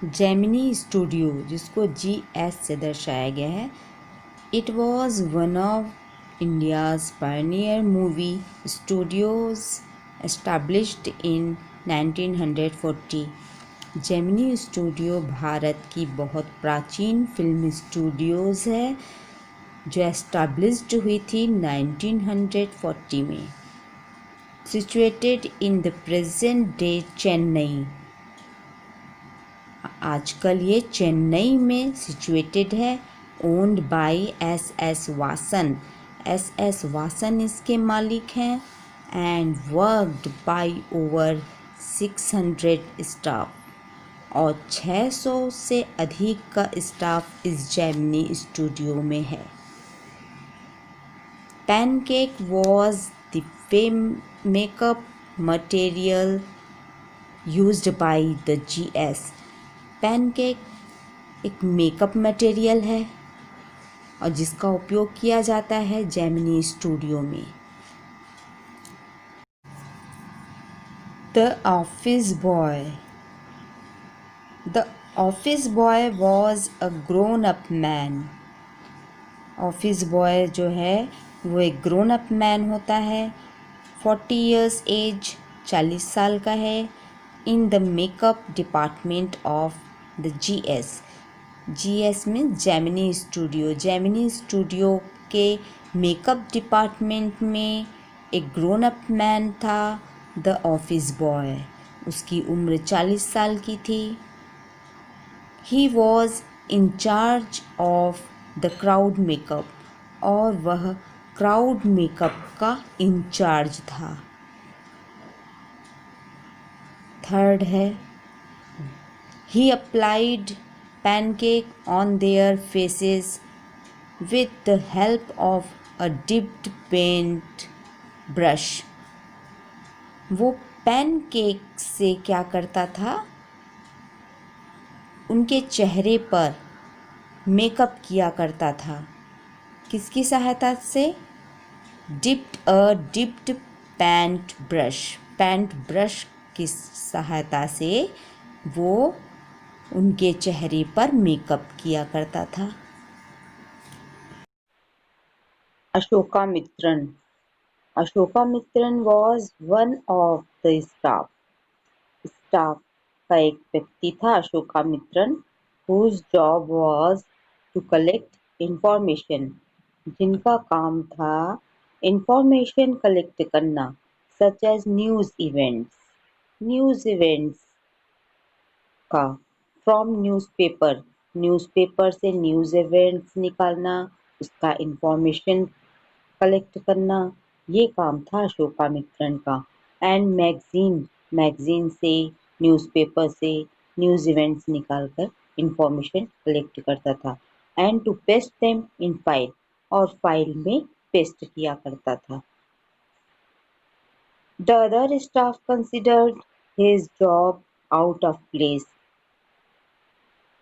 Gemini studio, जिसको GS से दर्शाया गया है, it was one of India's Pioneer movie Studios established in 1940। Gemini studio Bharat की बहुत प्राचीन फिल्म स्टूडियोज़ है जो एस्टैब्लिश्ड हुई थी 1940 में। Situated in the present day Chennai, आजकल ये चेन्नई में सिचुएटेड है। Owned by SS Vasan, SS Vasan इसके मालिक हैं। And worked by over 600 staff, और 600 से अधिक का स्टाफ इस जेमिनी स्टूडियो में है। Pancake was the makeup material used by the GS। Pancake एक मेकअप मटेरियल है और जिसका उपयोग किया जाता है जेमिनी स्टूडियो में। The office boy, the office boy was a grown up man. Office boy जो है वो एक ग्रोन अप मैन होता है। 40 ईयर्स एज, 40 साल का है। In the makeup department of the GS में जेमिनी स्टूडियो, जेमिनी स्टूडियो के मेकअप डिपार्टमेंट में एक ग्रोन अप मैन था, द ऑफिस बॉय। उसकी उम्र 40 साल की थी। He was in charge of the crowd makeup, और वह क्राउड मेकअप का इंचार्ज था। थर्ड है, he applied pancake on their faces with the help of a dipped paint brush। वो पैनकेक से क्या करता था, उनके चेहरे पर मेकअप किया करता था। किसकी सहायता से? डिप्ड पेंट ब्रश की सहायता से वो उनके चेहरे पर मेकअप किया करता था। Ashokamitran, Ashokamitran was one of the staff का एक व्यक्ति था Ashokamitran, whose job was to collect information, जिनका काम था इंफॉर्मेशन कलेक्ट करना, सच एज न्यूज़ इवेंट्स का, फ्रॉम न्यूज़पेपर से न्यूज़ इवेंट्स निकालना, उसका इंफॉर्मेशन कलेक्ट करना, ये काम था अशोकामित्रन का। एंड मैगजीन से, न्यूज़पेपर से न्यूज़ इवेंट्स निकालकर इंफॉर्मेशन कलेक्ट करता था। And to paste them in file, और फाइल में पेस्ट किया करता था। The other staff considered his job out of place.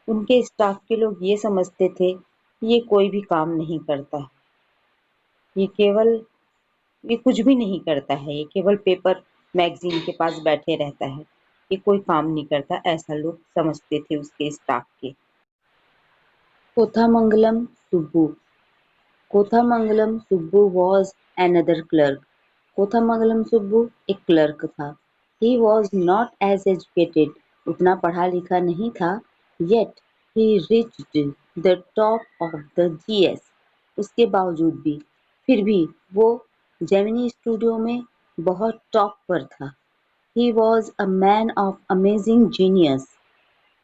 उनके स्टाफ के लोग ये समझते थे ये कोई भी काम नहीं करता, ये कुछ भी नहीं करता है, ये केवल पेपर मैगजीन के पास बैठे रहता है, ये कोई काम नहीं करता, ऐसा लोग समझते थे उसके स्टाफ के। Kothamangalam Subbu, Kothamangalam Subbu was another clerk. Kothamangalam Subbu एक क्लर्क था। He was not as educated, उतना पढ़ा लिखा नहीं था। Yet he reached the top of the GS, उसके बावजूद भी, फिर भी वो जेमिनी स्टूडियो में बहुत टॉप पर था। He was a man of amazing genius,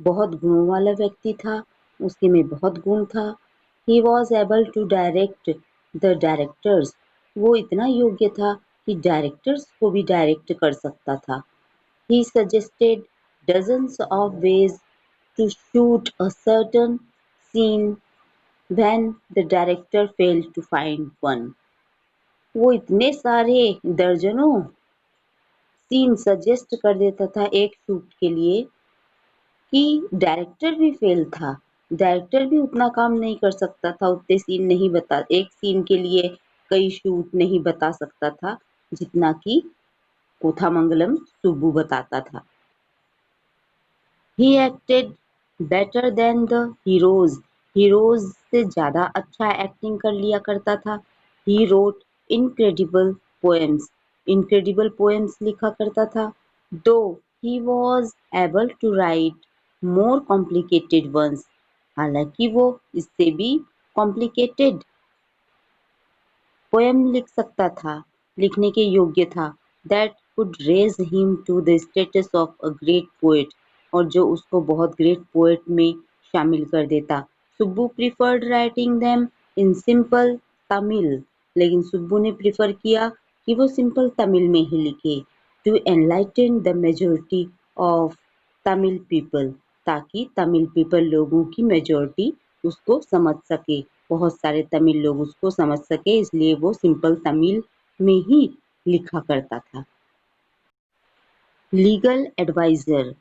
बहुत गुणों वाला व्यक्ति था, उसके में बहुत गुण था। He was able to direct the directors, वो इतना योग्य था कि डायरेक्टर्स को भी डायरेक्ट कर सकता था। He suggested dozens of ways to shoot a certain scene when the director failed to find one। वो इतने सारे दर्जनों सीन सजेस्ट कर देता था एक शूट के लिए कि डायरेक्टर भी फेल था। डायरेक्टर भी उतना काम नहीं कर सकता था, उतने सीन नहीं बता, एक सीन के लिए कई शूट नहीं बता सकता था जितना कि कोथामंगलम सुब्बू बताता था। He acted better than the heroes, heroes से ज़्यादा अच्छा एक्टिंग कर लिया करता था। He wrote incredible poems, incredible poems लिखा करता था। Though he was able to write more complicated ones, हालांकि वो इससे भी कॉम्प्लिकेटेड पोएम लिख सकता था, लिखने के योग्य था। That could raise him to the status of a great poet, और जो उसको बहुत ग्रेट पोएट में शामिल कर देता। Subbu preferred writing them in simple Tamil, लेकिन सुब्बू ने प्रिफर किया कि वो सिंपल तमिल में ही लिखे। To enlighten the majority of Tamil people, ताकि तमिल पीपल लोगों की मेजोरिटी उसको समझ सके, बहुत सारे तमिल लोग उसको समझ सके, इसलिए वो सिंपल तमिल में ही लिखा करता था। Legal adviser,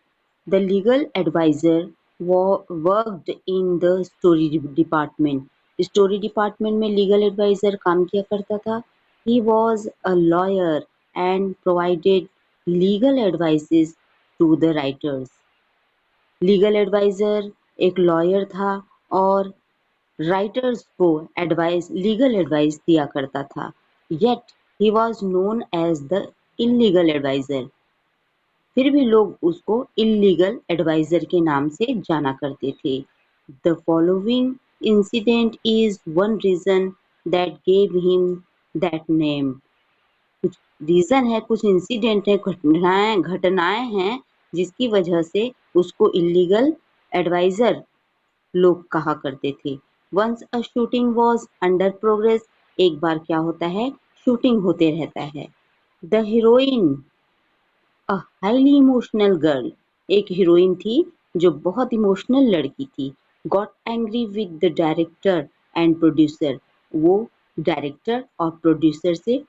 the legal adviser worked in the story department, story department में लीगल एडवाइजर काम किया करता था। He was a lawyer and provided legal advices to the writers, legal adviser एक लॉयर था और राइटर्स को एडवाइस, लीगल एडवाइस दिया करता था। Yet he was known as the illegal adviser, फिर भी लोग उसको इलीगल एडवाइजर के नाम से जाना करते थे। The following incident is one reason that gave him that name, कुछ रीजन है, कुछ इंसिडेंट है, घटनाएं घटनाएं हैं जिसकी वजह से उसको इलीगल एडवाइजर लोग कहा करते थे। Once a shooting was under progress, एक बार क्या होता है, शूटिंग होते रहता है। The heroine, a highly emotional girl, एक हीरोइन थी जो बहुत इमोशनल लड़की थी। Got angry with the director and producer, वो डायरेक्टर और प्रोड्यूसर से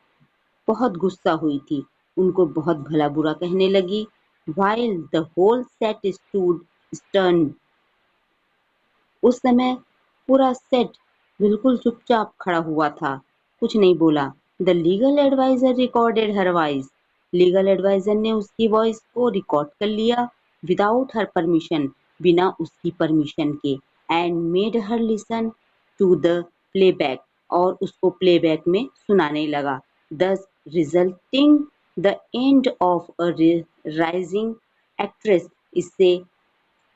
बहुत गुस्सा हुई थी, उनको बहुत भला बुरा कहने लगी। while the whole set stood stunned, उस समय पूरा सेट बिल्कुल चुपचाप खड़ा हुआ था, कुछ नहीं बोला। The legal adviser recorded her voice, legal adviser ने उसकी वॉइस को रिकॉर्ड कर लिया विदाउट हर परमिशन, बिना उसकी परमिशन के। And made her listen to the playback, और उसको प्लेबैक में सुनाने लगा। Thus resulting the end of a rising actress, इससे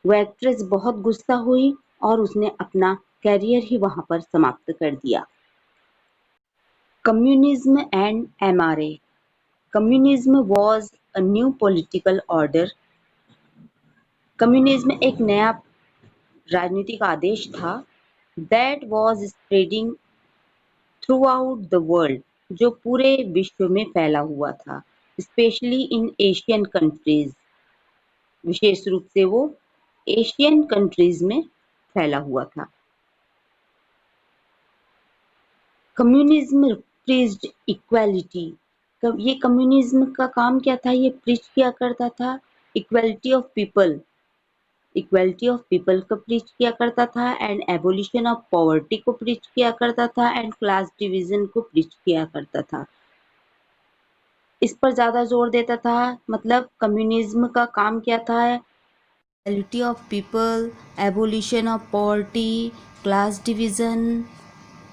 वो एक्ट्रेस बहुत गुस्सा हुई और उसने अपना करियर ही वहां पर समाप्त कर दिया। Communism and MRA, communism was a new political order, communism एक नया राजनीतिक आदेश था। That was spreading through out the world, जो पूरे विश्व में फैला हुआ था। स्पेशली इन एशियन कंट्रीज, विशेष रूप से वो एशियन कंट्रीज में फैला हुआ था। कम्युनिज्म प्रीच्ड इक्वालिटी, ये कम्युनिज्म का काम क्या था, ये प्रीच किया करता था equality of people, equality of people को प्रीच किया करता था, एंड एबोलिशन ऑफ पॉवर्टी को प्रीच किया करता था, एंड क्लास डिवीजन को प्रीच किया करता था। इस पर ज्यादा जोर देता था, मतलब कम्युनिज्म का काम क्या था, equality of people, abolition of poverty, class division,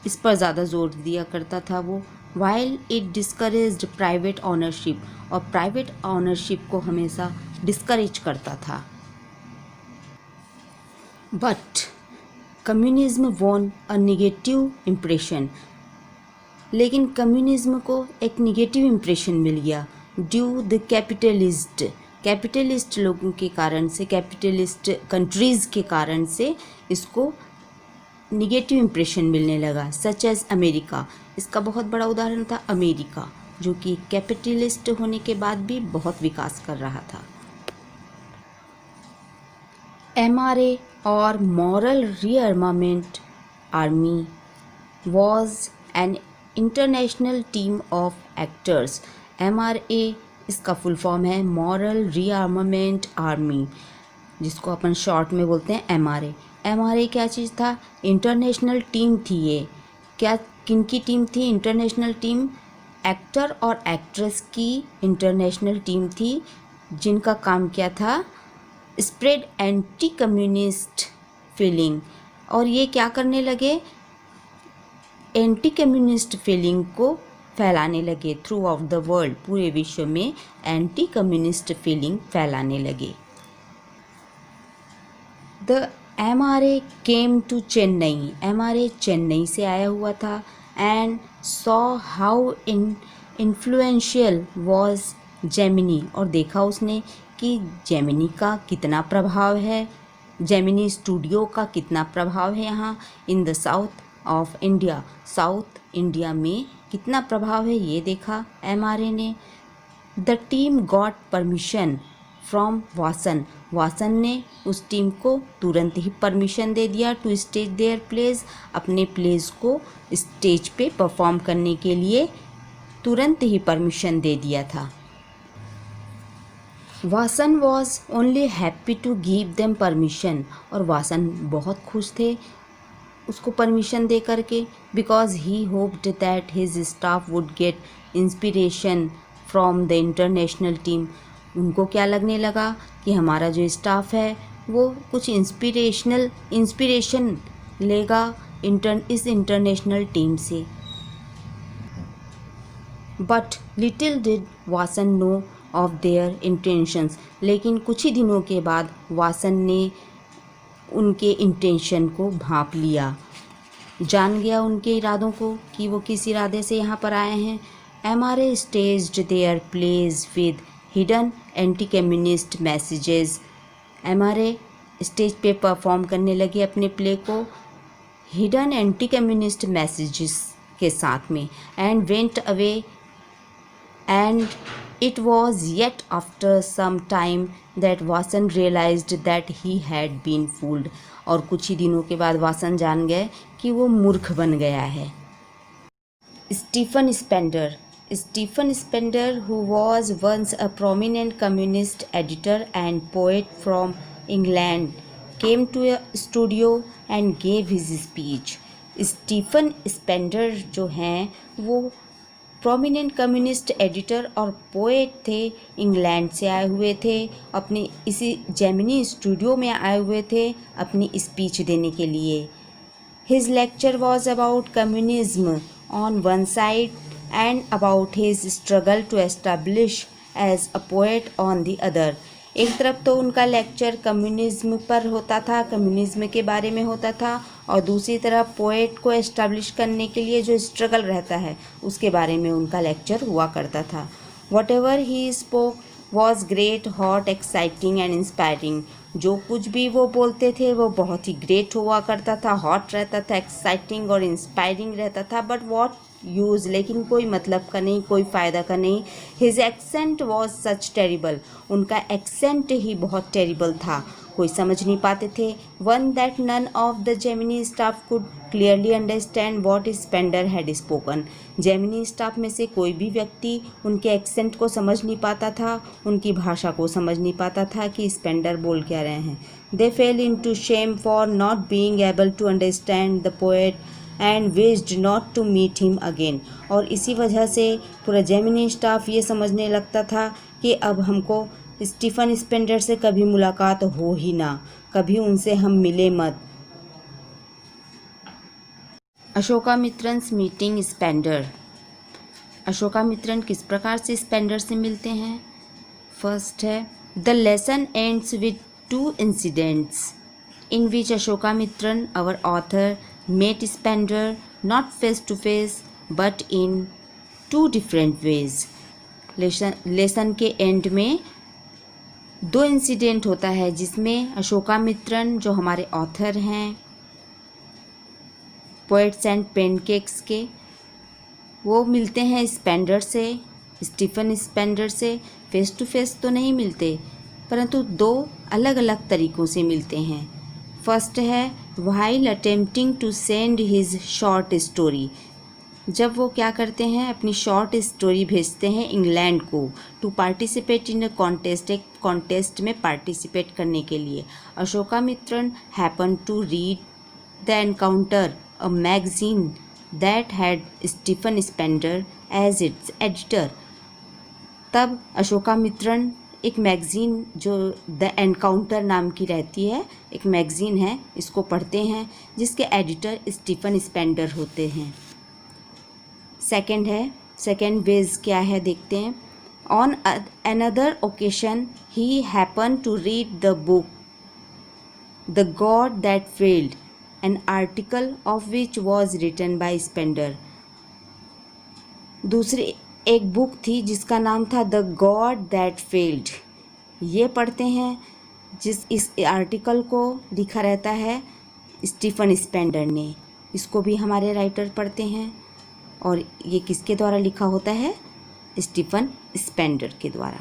इस पर ज़्यादा जोर दिया करता था वो। While it discouraged private ownership, और प्राइवेट ऑनरशिप को हमेशा डिस्करेज करता था। But communism von a negative impression, लेकिन कम्युनिज्म को एक निगेटिव इम्प्रेशन मिल गया ड्यू द कैपिटलिस्ट, कैपिटलिस्ट लोगों के कारण से, कैपिटलिस्ट कंट्रीज़ के कारण से इसको निगेटिव इम्प्रेशन मिलने लगा। सच एज अमेरिका, इसका बहुत बड़ा उदाहरण था अमेरिका, जो कि कैपिटलिस्ट होने के बाद भी बहुत विकास कर रहा था। एमआरए और moral rearmament army was an international team of actors. MRA इसका फुल फॉर्म है मॉरल रीअर्मामेंट आर्मी, जिसको अपन शॉर्ट में बोलते हैं एमआरए। एमआरए क्या चीज़ था, इंटरनेशनल टीम थी ये। क्या, किनकी टीम थी, इंटरनेशनल टीम, एक्टर और एक्ट्रेस की इंटरनेशनल टीम थी, जिनका काम क्या था, स्प्रेड एंटी कम्युनिस्ट फीलिंग, और ये क्या करने लगे, एंटी कम्युनिस्ट फीलिंग को फैलाने लगे थ्रू आउट द वर्ल्ड, पूरे विश्व में एंटी कम्युनिस्ट फीलिंग फैलाने लगे। The MRA came to Chennai, MRA Chennai से आया हुआ था, and saw how influential was Gemini, और देखा उसने कि जेमिनी का कितना प्रभाव है, जेमिनी स्टूडियो का कितना प्रभाव है यहाँ in the south of India, south India में कितना प्रभाव है ये देखा MRA ने। The team got permission from Vasan, Vasan ने उस टीम को तुरंत ही परमिशन दे दिया टू स्टेज देयर प्लेस, अपने प्लेस को स्टेज पे परफॉर्म करने के लिए तुरंत ही परमिशन दे दिया था। Vasan was only happy to give them permission, और वासन बहुत खुश थे उसको परमिशन दे करके, because he hoped that his staff would get inspiration from the international team. उनको क्या लगने लगा कि हमारा जो स्टाफ है वो कुछ इंस्पिरेशन लेगा इस इंटरनेशनल टीम से। But little did Vasan know of their intentions, लेकिन कुछ ही दिनों के बाद वासन ने उनके इंटेंशन को भांप लिया, जान गया उनके इरादों को कि वो किस इरादे से यहाँ पर आए हैं। MRA staged their plays with hidden anti communist messages, MRA stage पे परफॉर्म करने लगे अपने प्ले को हिडन एंटी कम्युनिस्ट मैसेजेस के साथ में, and went away, and it was yet after some time that Vasan realized that he had been fooled, और कुछ ही दिनों के बाद वासन जान गए कि वो मूर्ख बन गया है। Stephen Spender, Stephen Spender, who was once a prominent communist editor and poet from England, came to a studio and gave his speech. Stephen Spender जो हैं वो प्रोमिनेंट कम्युनिस्ट एडिटर और पोएट थे, इंग्लैंड से आए हुए थे, अपने इसी जेमिनी स्टूडियो में आए हुए थे अपनी स्पीच देने के लिए। His lecture was about communism on one side and about his struggle to establish as a poet on the other। एक तरफ तो उनका लेक्चर कम्युनिज्म पर होता था, कम्युनिज्म के बारे में होता था, और दूसरी तरफ पोएट को एस्टैब्लिश करने के लिए जो स्ट्रगल रहता है उसके बारे में उनका लेक्चर हुआ करता था। What ever he spoke was great, hot, exciting and inspiring. जो कुछ भी वो बोलते थे वो बहुत ही ग्रेट हुआ करता था, हॉट रहता था, एक्साइटिंग और इंस्पायरिंग रहता था, बट वॉट यूज़, लेकिन कोई मतलब का नहीं, कोई फ़ायदा का नहीं। His accent was such terrible, उनका एक्सेंट ही बहुत टेरिबल था, कोई समझ नहीं पाते थे। One that none of the Gemini staff could clearly understand what Spender had spoken. जेमिनी स्टाफ में से कोई भी व्यक्ति उनके एक्सेंट को समझ नहीं पाता था, उनकी भाषा को समझ नहीं पाता था कि स्पेंडर बोल क्या रहे हैं। They fell into shame for not being able to understand the poet and wished not to meet him again. और इसी वजह से पूरा जेमिनी स्टाफ ये समझने लगता था कि अब हमको स्टीफन स्पेंडर से कभी मुलाकात हो ही ना, कभी उनसे हम मिले मत। अशोकामित्रन्स मीटिंग स्पेंडर, अशोकामित्रन किस प्रकार से स्पेंडर से मिलते हैं। फर्स्ट है the lesson ends with two incidents in which Ashokamitran our author met Spender not face to face but in two different ways। Lesson के एंड में दो इंसिडेंट होता है जिसमें अशोकामित्रन जो हमारे ऑथर हैं पोएट्स एंड पेनकेक्स के, वो मिलते हैं स्पेंडर से, स्टीफन स्पेंडर से। फेस टू फेस तो नहीं मिलते, परंतु दो अलग अलग तरीक़ों से मिलते हैं। फर्स्ट है while attempting to send his short story, जब वो क्या करते हैं अपनी शॉर्ट स्टोरी भेजते हैं इंग्लैंड को to participate in a contest, एक कॉन्टेस्ट में पार्टिसिपेट करने के लिए। Ashokamitran happen to read the encounter, a magazine that had Stephen Spender as its editor. तब अशोकामित्रन एक मैगज़ीन जो द एनकाउंटर नाम की रहती है, एक मैगज़ीन है, इसको पढ़ते हैं जिसके एडिटर स्टीफन स्पेंडर होते हैं। सेकंड वेज क्या है देखते हैं। On another occasion he happen to read the book the god that failed, an article of which was written by Spender. दूसरी एक बुक थी जिसका नाम था द गॉड दैट फेल्ड, ये पढ़ते हैं इस आर्टिकल को लिखा रहता है स्टीफन स्पेंडर ने, इसको भी हमारे राइटर पढ़ते हैं और ये किसके द्वारा लिखा होता है, स्टीफन स्पेंडर के द्वारा।